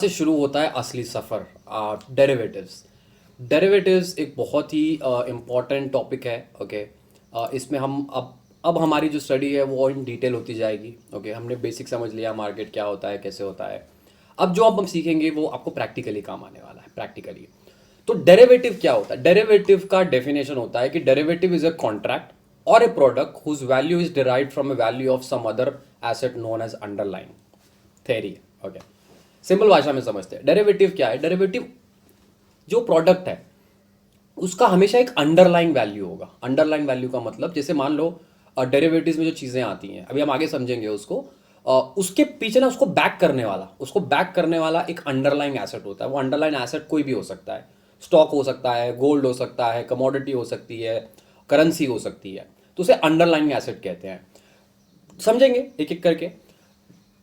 से शुरू होता है असली सफ़र। डेरिवेटिव्स। डेरिवेटिव्स एक बहुत ही इम्पॉर्टेंट टॉपिक है। ओके। इसमें हम अब हमारी जो स्टडी है वो इन डिटेल होती जाएगी। ओके, हमने बेसिक समझ लिया मार्केट क्या होता है, कैसे होता है। अब जो अब हम सीखेंगे वो आपको प्रैक्टिकली काम आने वाला है। प्रैक्टिकली तो डेरिवेटिव क्या होता है? डेरिवेटिव का डेफिनेशन होता है कि डेरिवेटिव इज अ कॉन्ट्रैक्ट और a product whose value is derived from a value of some other asset known as underlying थेरी। ओके, सिंपल भाषा में समझते हैं डेरिवेटिव क्या है। डेरिवेटिव जो प्रोडक्ट है उसका हमेशा एक अंडरलाइन वैल्यू होगा। अंडरलाइन वैल्यू का मतलब जैसे मान लो डेरिवेटिव्स में जो चीज़ें आती हैं, अभी हम आगे समझेंगे उसको। उसके पीछे ना उसको बैक करने वाला एक अंडरलाइन एसेट होता है। वो अंडरलाइन एसेट कोई भी हो सकता है, स्टॉक हो सकता है, गोल्ड हो सकता है, कमोडिटी हो सकती है, करेंसी हो सकती है। तो उसे अंडरलाइन एसेट कहते हैं। समझेंगे एक एक करके।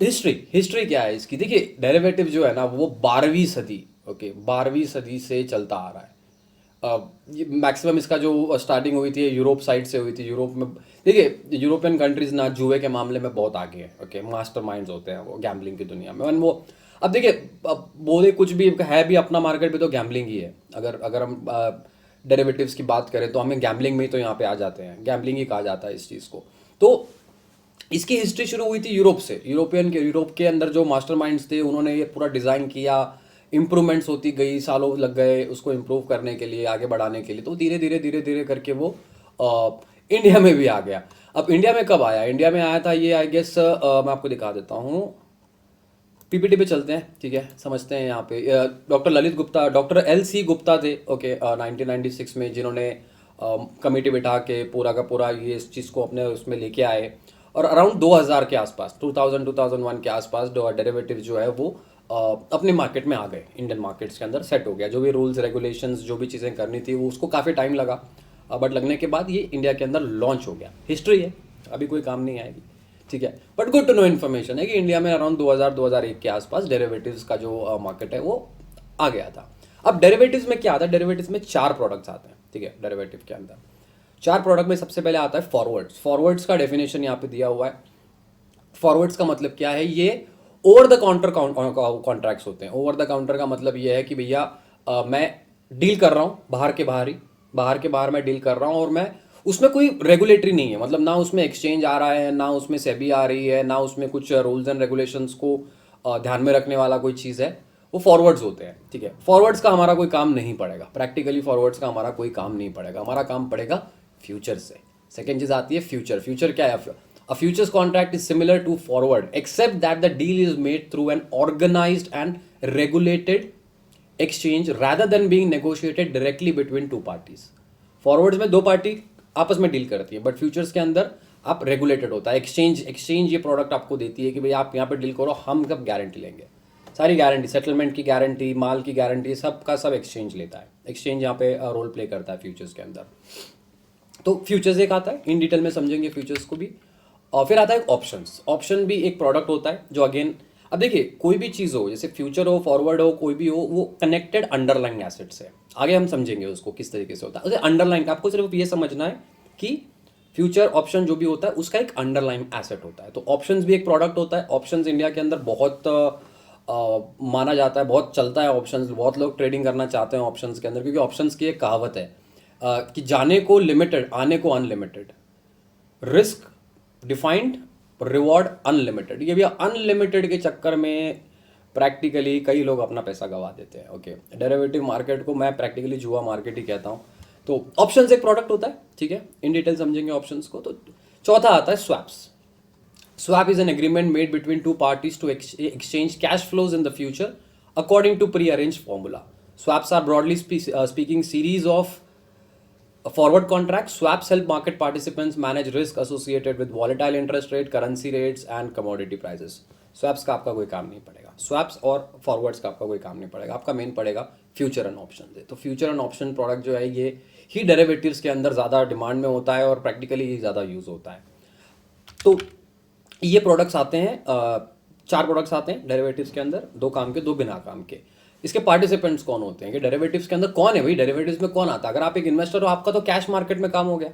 हिस्ट्री हिस्ट्री क्या है इसकी? देखिए, डेरिवेटिव जो है ना वो 12वीं सदी, ओके, 12वीं सदी से चलता आ रहा है। ये मैक्सिमम इसका जो स्टार्टिंग हुई थी यूरोप साइड से हुई थी। यूरोप में देखिए, यूरोपियन कंट्रीज ना जुए के मामले में बहुत आगे हैं। ओके, मास्टरमाइंड्स होते हैं वो गैम्बलिंग की दुनिया में। और वो अब देखिए, अब बोले कुछ भी है भी, अपना मार्केट भी तो गैम्बलिंग ही है। अगर हम डेरिवेटिव्स की बात करें तो हमें गैम्बलिंग में ही तो यहाँ पे आ जाते हैं। गैम्बलिंग ही कहा जाता है इस चीज़ को। तो इसकी हिस्ट्री शुरू हुई थी यूरोप से। यूरोप के अंदर जो मास्टरमाइंड्स थे उन्होंने ये पूरा डिज़ाइन किया। इम्प्रूवमेंट्स होती गई, सालों लग गए उसको इम्प्रूव करने के लिए, आगे बढ़ाने के लिए। तो धीरे धीरे करके वो इंडिया में भी आ गया। अब इंडिया में कब आया? इंडिया में आया था ये, आई गेस, मैं आपको दिखा देता हूँ। पीपीटी पे चलते हैं, ठीक है, समझते हैं। यहाँ पे doctor Lalit Gupta, doctor LC Gupta थे, ओके, 1996 में, जिन्होंने कमेटी बिठा के पूरा का पूरा ये इस चीज़ को अपने उसमें लेके आए। और अराउंड 2000 के आसपास, 2001 के आसपास डेरिवेटिव जो है वो अपने मार्केट में आ गए। इंडियन मार्केट्स के अंदर सेट हो गया। जो भी रूल्स रेगुलेशंस जो भी चीज़ें करनी थी वो उसको काफ़ी टाइम लगा, बट लगने के बाद ये इंडिया के अंदर लॉन्च हो गया। हिस्ट्री है, अभी कोई काम नहीं आएगी, ठीक है। But good to know information है कि इंडिया में अराउंड 2000-2001 के आसपास डेरिवेटिव्स का जो मार्केट है वो आ गया था। अब डेरिवेटिव्स में क्या आता है? डेरिवेटिव्स में 4 प्रोडक्ट्स आते हैं, ठीक है। डेरिवेटिव के अंदर 4 प्रोडक्ट में सबसे पहले आता है फॉरवर्ड्स। फॉरवर्ड्स का डेफिनेशन यहाँ पे दिया हुआ है। फॉरवर्ड्स का मतलब क्या है? ये ओवर द काउंटर कॉन्ट्रैक्ट्स होते हैं। ओवर द काउंटर का मतलब ये है कि भैया मैं डील कर रहा हूँ बाहर के बाहर मैं डील कर रहा हूँ, और मैं उसमें कोई रेगुलेटरी नहीं है। मतलब ना उसमें एक्सचेंज आ रहा है, ना उसमें सेबी आ रही है, ना उसमें कुछ रूल्स एंड रेगुलेशंस को ध्यान में रखने वाला कोई चीज़ है। वो फॉरवर्ड्स होते हैं, ठीक है। फॉरवर्ड्स का हमारा कोई काम नहीं पड़ेगा। प्रैक्टिकली फॉरवर्ड्स का हमारा कोई काम नहीं पड़ेगा। हमारा काम पड़ेगा फ्यूचर से। सेकेंड चीज़ आती है फ्यूचर। फ्यूचर क्या है? A futures contract is similar to forward except that the deal is made through an organized and regulated exchange rather than being negotiated directly between two parties. Forwards में 2 party आपस में deal करती है, but futures के अंदर आप regulated होता है। एक्सचेंज ये प्रोडक्ट आपको देती है कि भाई आप यहाँ पे डील करो, हम कब गारंटी लेंगे। सारी गारंटी, सेटलमेंट की गारंटी, माल की गारंटी, सब का सब एक्सचेंज लेता है। एक्सचेंज यहाँ पे रोल प्ले करता है फ्यूचर्स के अंदर। तो फ्यूचर्स एक आता है, इन डिटेल में समझेंगे फ्यूचर्स को भी। और फिर आता है ऑप्शंस। ऑप्शन भी एक प्रोडक्ट होता है जो अगेन, अब देखिए, कोई भी चीज़ हो, जैसे फ्यूचर हो, फॉरवर्ड हो, कोई भी हो, वो कनेक्टेड अंडरलाइन एसेट्स है। आगे हम समझेंगे उसको किस तरीके से होता है। उसे अंडरलाइन, आपको सिर्फ ये समझना है कि फ्यूचर ऑप्शन जो भी होता है उसका एक अंडरलाइन एसेट होता है। तो ऑप्शंस भी एक प्रोडक्ट होता है। ऑप्शंस इंडिया के अंदर बहुत माना जाता है, बहुत चलता है ऑप्शंस। बहुत लोग ट्रेडिंग करना चाहते हैं ऑप्शंस के अंदर, क्योंकि ऑप्शंस की एक कहावत है कि जाने को लिमिटेड, आने को unlimited, risk defined, reward unlimited. ये भी अनलिमिटेड के चक्कर में प्रैक्टिकली कई लोग अपना पैसा गंवा देते हैं। ओके, डेरिवेटिव मार्केट को मैं प्रैक्टिकली जुआ मार्केट ही कहता हूँ। तो ऑप्शंस एक प्रोडक्ट होता है, ठीक है। इन डिटेल समझेंगे ऑप्शंस को। तो चौथा आता है swaps. Swap is an agreement made between two parties to exchange cash flows in the future according to pre-arranged formula. Swaps are broadly speaking series of forward contracts. Swaps help market participants manage risk associated with volatile interest rate, currency rates and commodity prices. Swaps का आपका कोई काम नहीं पड़ेगा। Swaps और forwards का आपका कोई काम नहीं पड़ेगा। आपका मेन पड़ेगा फ्यूचर एंड ऑप्शन से। तो फ्यूचर एंड ऑप्शन प्रोडक्ट जो है ये ही डेरिवेटिव्स के अंदर ज़्यादा डिमांड में होता है और प्रैक्टिकली ज़्यादा यूज़ होता है। तो ये प्रोडक्ट्स आते हैं, 4 प्रोडक्ट्स आते हैं डेरिवेटिव्स के अंदर, 2 काम के, 2 बिना काम के। इसके पार्टिसिपेंट्स कौन होते हैं कि डेरिवेटिव्स के अंदर कौन है भाई? डेरिवेटिव्स में कौन आता है? अगर आप एक इन्वेस्टर हो, आपका तो कैश मार्केट में काम हो गया।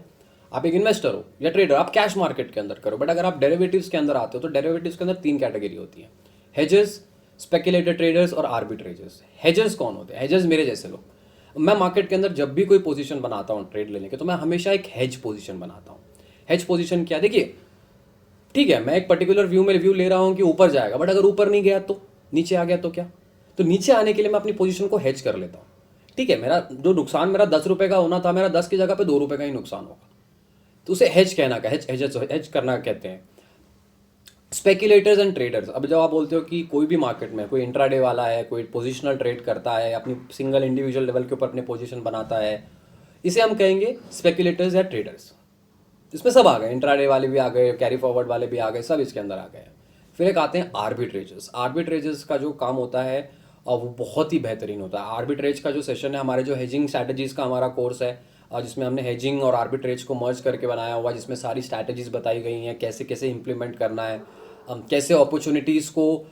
आप एक इन्वेस्टर हो या ट्रेडर, आप कैश मार्केट के अंदर करो। बट अगर आप डेरिवेटिव्स के अंदर आते हो तो डेरिवेटिव्स के अंदर 3 कैटेगरी होती है: हेजेस, स्पेकुलेटर ट्रेडर्स और आर्बिट्रेजर्स। हेजर्स कौन होते हैं? हेजर्स मेरे जैसे लोग। मैं मार्केट के अंदर जब भी कोई पोजीशन बनाता हूँ ट्रेड लेने के, तो मैं हमेशा एक हेज पोजीशन बनाता हूँ। हेज पोजीशन क्या? देखिए, ठीक है, मैं एक पर्टिकुलर व्यू में रिव्यू ले रहा हूँ कि ऊपर जाएगा, बट अगर ऊपर नहीं गया तो, नीचे आ गया तो क्या? तो नीचे आने के लिए मैं अपनी पोजीशन को हेज कर लेता हूँ। ठीक है, मेरा जो नुकसान मेरा 10 रुपये का होना था, मेरा 10 की जगह पे 2 रुपये का ही नुकसान होगा। तो उसे हेज कहना का हेज करना कहते हैं। स्पेकुलेटर्स एंड ट्रेडर्स, अब जब आप बोलते हो कि कोई भी मार्केट में कोई इंट्राडे वाला है, कोई पोजिशनल ट्रेड करता है, अपनी सिंगल इंडिविजुअल लेवल के ऊपर अपने पोजीशन बनाता है, इसे हम कहेंगे स्पेकुलेटर्स या ट्रेडर्स। इसमें सब आ गए, इंट्राडे वाले भी आ गए, कैरी फॉरवर्ड वाले भी आ गए, सब इसके अंदर आ गए। फिर एक आते हैं आर्बिट्रेजर्स। आर्बिट्रेजर्स का जो काम होता है वो बहुत ही बेहतरीन होता है। आर्बिट्रेज का जो सेशन है, हमारे जो हेजिंग स्ट्रैटेजीज का हमारा कोर्स है, जिसमें हमने हेजिंग और आर्बिट्रेज को मर्ज करके बनाया हुआ, जिसमें सारी स्ट्रैटेजीज बताई गई हैं, कैसे कैसे इंप्लीमेंट करना है, कैसे अपॉर्चुनिटीज़ को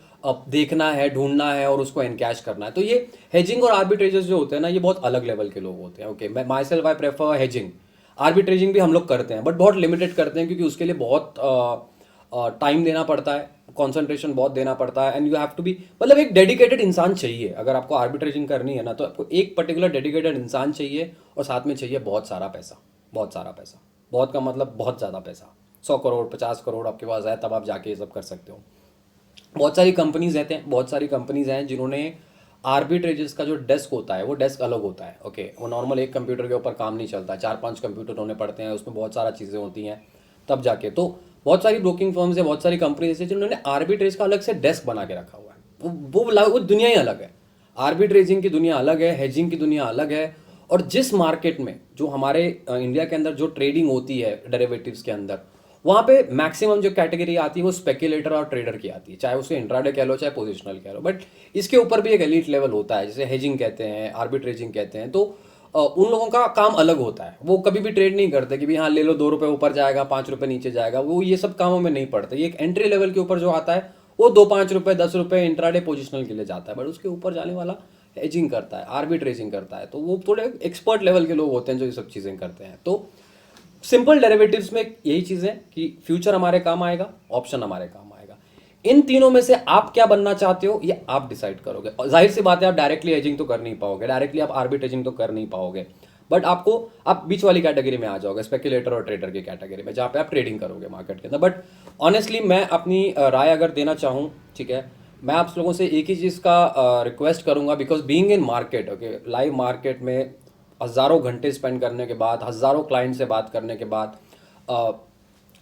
देखना है, ढूंढना है और उसको एनकैश करना है। तो ये हेजिंग और आर्बिट्रेजर्स जो होते हैं ना, ये बहुत अलग लेवल के लोग होते हैं। ओके, मैं myself I prefer hedging. Arbitraging भी हम लोग करते हैं, बट बहुत लिमिटेड करते हैं, क्योंकि उसके लिए बहुत टाइम देना पड़ता है, कॉन्सेंट्रेशन बहुत देना पड़ता है, and you have to be, मतलब एक डेडिकेटेड इंसान चाहिए। अगर आपको आर्बिट्रेजिंग करनी है ना, तो आपको एक पर्टिकुलर डेडिकेटेड इंसान चाहिए, और साथ में चाहिए बहुत सारा पैसा। बहुत सारा पैसा, बहुत का मतलब बहुत ज़्यादा पैसा। 100 करोड़ 50 करोड़ आपके पास है, तब आप जाके ये सब कर सकते हो। बहुत सारी कंपनीज रहते हैं, बहुत सारी कंपनीज हैं जिन्होंने आर्बिट्रेजेस का जो डेस्क होता है, वो डेस्क अलग होता है। ओके, वो नॉर्मल एक कंप्यूटर के ऊपर काम नहीं चलता, 4-5 कंप्यूटर होने पड़ते हैं, उसमें बहुत सारा चीज़ें होती हैं तब जाके। तो बहुत सारी ब्रोकिंग फर्म्स है, बहुत सारी कंपनीज है जिन्होंने आर्बिट्रेज का अलग से डेस्क बना के रखा हुआ है। वो दुनिया ही अलग है। आर्बिट्रेजिंग की दुनिया अलग है, हेजिंग की दुनिया अलग है। और जिस मार्केट में जो हमारे इंडिया के अंदर जो ट्रेडिंग होती है डेरिवेटिव्स के अंदर, वहाँ पे मैक्सिमम जो कैटेगरी आती है वो स्पेकुलेटर और ट्रेडर की आती है, चाहे उसे इंट्राडे कह लो चाहे पोजिशनल कह लो। बट इसके ऊपर भी एक एलीट लेवल होता है, जैसे हेजिंग कहते हैं, आर्बिट्रेजिंग कहते हैं। तो उन लोगों का काम अलग होता है। वो कभी भी ट्रेड नहीं करते कि भी हाँ ले लो, 2 रुपये ऊपर जाएगा, 5 रुपये नीचे जाएगा, वो ये सब कामों में नहीं पड़ते। ये एक एंट्री लेवल के ऊपर जो आता है, वो 2-5 रुपये 10 रुपये इंट्राडे पोजिशनल के लिए जाता है, बट उसके ऊपर जाने वाला हेजिंग करता है, आर्बिट्रेजिंग करता है। तो वो थोड़े एक्सपर्ट लेवल के लोग होते हैं जो ये सब चीज़ें करते हैं। तो सिंपल डेरिवेटिव्स में यही चीज़ है कि फ्यूचर हमारे काम आएगा, ऑप्शन हमारे काम आएगा। इन तीनों में से आप क्या बनना चाहते हो ये आप डिसाइड करोगे। और जाहिर सी बात है, आप डायरेक्टली हेजिंग तो कर नहीं पाओगे, डायरेक्टली आप आर्बिट्रेजिंग तो कर नहीं पाओगे, बट आप बीच वाली कैटेगरी में आ जाओगे, स्पेकुलेटर और ट्रेडर की कैटेगरी में, जहाँ पे आप ट्रेडिंग करोगे मार्केट के अंदर। बट ऑनेस्टली मैं अपनी राय अगर देना चाहूँ, ठीक है, मैं आप लोगों से एक ही चीज़ का रिक्वेस्ट करूँगा, because being in market, okay, live market में हज़ारों घंटे स्पेंड करने के बाद, हज़ारों क्लाइंट से बात करने के बाद,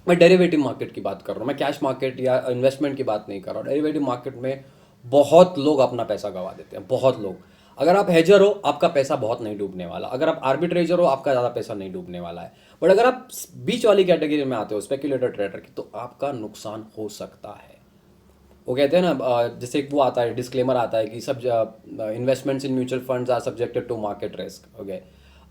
मैं डेरिवेटिव मार्केट की बात कर रहा हूँ, मैं कैश मार्केट या इन्वेस्टमेंट की बात नहीं कर रहा हूँ। डेरिवेटिव मार्केट में बहुत लोग अपना पैसा गंवा देते हैं, बहुत लोग। अगर आप हेजर हो, आपका पैसा बहुत नहीं डूबने वाला। अगर आप आर्बिट्रेजर हो, आपका ज़्यादा पैसा नहीं डूबने वाला है। बट अगर आप बीच वाली कैटेगरी में आते हो, स्पेकुलेटर ट्रेडर की, तो आपका नुकसान हो सकता है। वो कहते हैं ना, जैसे एक वो आता है, डिस्क्लेमर आता है कि सब investments in mutual funds are subjected to market risk. Okay,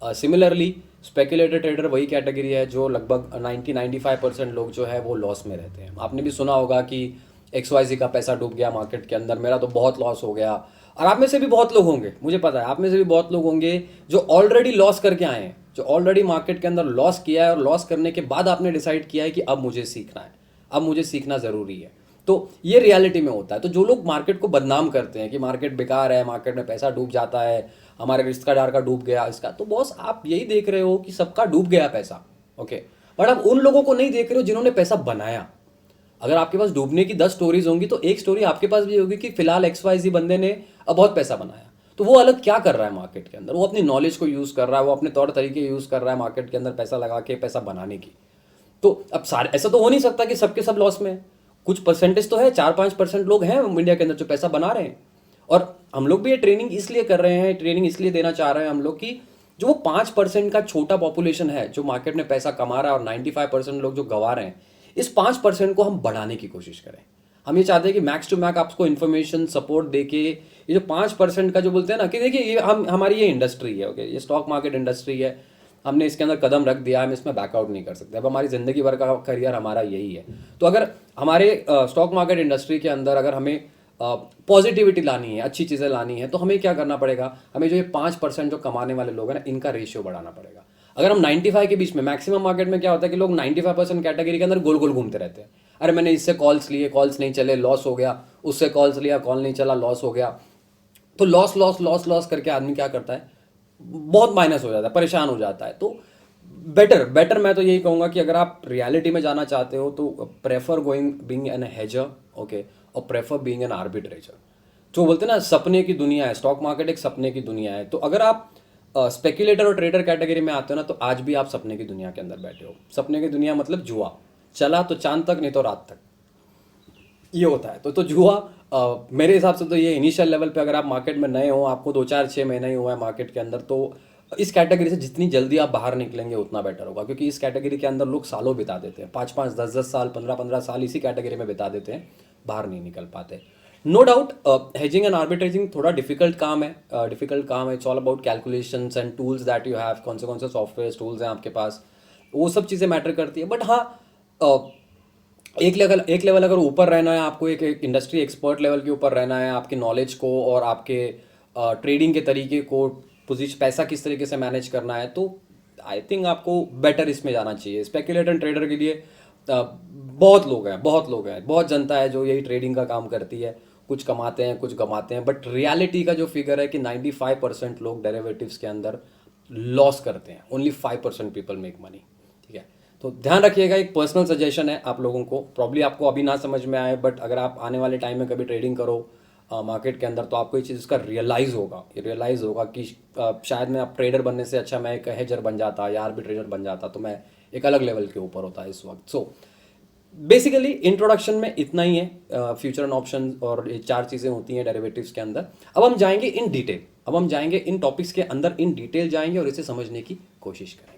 similarly speculator trader वही कैटेगरी है जो लगभग 90-95% लोग जो है वो लॉस में रहते हैं। आपने भी सुना होगा कि XYZ का पैसा डूब गया मार्केट के अंदर, मेरा तो बहुत लॉस हो गया। और आप में से भी बहुत लोग होंगे, मुझे पता है, आप में से भी बहुत लोग होंगे जो ऑलरेडी लॉस करके आए हैं, जो ऑलरेडी मार्केट के अंदर लॉस किया है, और लॉस करने के बाद आपने डिसाइड किया है कि अब मुझे सीखना है, अब मुझे सीखना ज़रूरी है। तो ये रियलिटी में होता है। तो जो लोग मार्केट को बदनाम करते हैं कि मार्केट बेकार है, मार्केट में पैसा डूब जाता है, हमारे रिश्तेदार का डूब गया, इसका, तो बॉस आप यही देख रहे हो कि सबका डूब गया पैसा, ओके, बट आप उन लोगों को नहीं देख रहे हो जिन्होंने पैसा बनाया। अगर आपके पास डूबने की 10 स्टोरीज होंगी, तो एक स्टोरी आपके पास भी होगी कि फिलहाल XYZ बंदे ने अब बहुत पैसा बनाया। तो वो अलग क्या कर रहा है मार्केट के अंदर, वो अपनी नॉलेज को यूज़ कर रहा है, वो अपने तौर तरीके यूज़ कर रहा है मार्केट के अंदर पैसा लगा के, पैसा बनाने की। तो अब सारे, ऐसा तो हो नहीं सकता कि सबके सब लॉस में है। कुछ परसेंटेज तो है, 4-5% लोग हैं इंडिया के अंदर जो पैसा बना रहे हैं। और हम लोग भी ये ट्रेनिंग इसलिए कर रहे हैं, ट्रेनिंग इसलिए देना चाह रहे हैं हम लोग कि जो वो 5% का छोटा पॉपुलेशन है जो मार्केट में पैसा कमा रहा है, और 95% लोग जो गंवा रहे हैं, इस 5% को हम बढ़ाने की कोशिश करें। हम ये चाहते हैं कि मैक्स टू मैक्स आपको इन्फॉर्मेशन सपोर्ट देके, ये जो 5% का जो बोलते हैं ना, कि देखिए ये हमारी ये इंडस्ट्री है, ओके, ये स्टॉक मार्केट इंडस्ट्री है, हमने इसके अंदर कदम रख दिया है, हम इसमें बैकआउट नहीं कर सकते। अब हमारी ज़िंदगी भर का करियर हमारा यही है। तो अगर हमारे स्टॉक मार्केट इंडस्ट्री के अंदर अगर हमें पॉजिटिविटी लानी है, अच्छी चीज़ें लानी है, तो हमें क्या करना पड़ेगा, हमें जो ये 5% जो कमाने वाले लोग हैं ना, इनका रेशियो बढ़ाना पड़ेगा। अगर हम 95 के बीच में, मैक्सिमम मार्केट में क्या होता है कि लोग 95% कैटेगरी के अंदर गोल गोल घूमते रहते हैं। अरे मैंने इससे कॉल्स लिए, कॉल्स नहीं चले, लॉस हो गया, उससे कॉल्स लिया, कॉल नहीं चला, लॉस हो गया। तो लॉस लॉस लॉस लॉस करके आदमी क्या करता है, बहुत माइनस हो जाता है, परेशान हो जाता है। तो बेटर बेटर मैं तो यही कहूँगा कि अगर आप रियलिटी में जाना चाहते हो तो प्रेफर गोइंग बीइंग एन हेजर, ओके, और प्रेफर बीइंग एन आर्बिट्रेजर। जो बोलते हैं ना सपने की दुनिया है, स्टॉक मार्केट एक सपने की दुनिया है। तो अगर आप स्पेक्युलेटर और ट्रेडर कैटेगरी में आते हो ना, तो आज भी आप सपने की दुनिया के अंदर बैठे हो। सपने की दुनिया मतलब जुआ, चला तो चांद तक, नहीं तो रात तक, ये होता है। तो जुआ मेरे हिसाब से तो ये इनिशियल लेवल पे, अगर आप मार्केट में नए हो, आपको 2 4 6 महीना ही हुआ है मार्केट के अंदर, तो इस कैटेगरी से जितनी जल्दी आप बाहर निकलेंगे उतना बेटर होगा। क्योंकि इस कैटेगरी के अंदर लोग सालों बिता देते हैं, 5 5 10 10 साल, 15 15 साल इसी कैटेगरी में बिता देते हैं, बाहर नहीं निकल पाते। No doubt hedging and arbitraging थोड़ा डिफिकल्ट काम है, डिफिकल्ट काम है। It's all about calculations and tools that you have, कौन से सॉफ्टवेयर टूल्स हैं आपके पास, वो सब चीज़ें मैटर करती है। बट हाँ, एक लेवल अगर ऊपर रहना है आपको, एक इंडस्ट्री एक्सपर्ट लेवल के ऊपर रहना है, आपके नॉलेज को और आपके ट्रेडिंग के तरीके को, पोजीशन पैसा किस तरीके से मैनेज करना है, तो आई थिंक आपको बेटर इसमें जाना चाहिए। स्पेक्युलेटर एंड ट्रेडर के लिए बहुत जनता है जो यही ट्रेडिंग का काम करती है, कुछ कमाते हैं कुछ गमाते हैं। बट रियलिटी का जो फिगर है कि 95% लोग डेरिवेटिव्स के अंदर लॉस करते हैं, ओनली 5% पीपल मेक मनी। ठीक है, तो ध्यान रखिएगा, एक पर्सनल सजेशन है आप लोगों को, प्रॉब्ली आपको अभी ना समझ में आए, बट अगर आप आने वाले टाइम में कभी ट्रेडिंग करो मार्केट के अंदर, तो आपको ये चीज़ इसका रियलाइज़ होगा कि शायद मैं अब ट्रेडर बनने से अच्छा मैं एक हेजर बन जाता या आर्बिट्रेटर बन जाता, तो मैं एक अलग लेवल के ऊपर होता है इस वक्त। सो बेसिकली इंट्रोडक्शन में इतना ही है, फ्यूचर एंड ऑप्शन और ये 4 चीज़ें होती हैं डेरिवेटिव्स के अंदर। अब हम जाएंगे इन डिटेल, अब हम जाएंगे इन टॉपिक्स के अंदर इन डिटेल जाएंगे और इसे समझने की कोशिश करेंगे।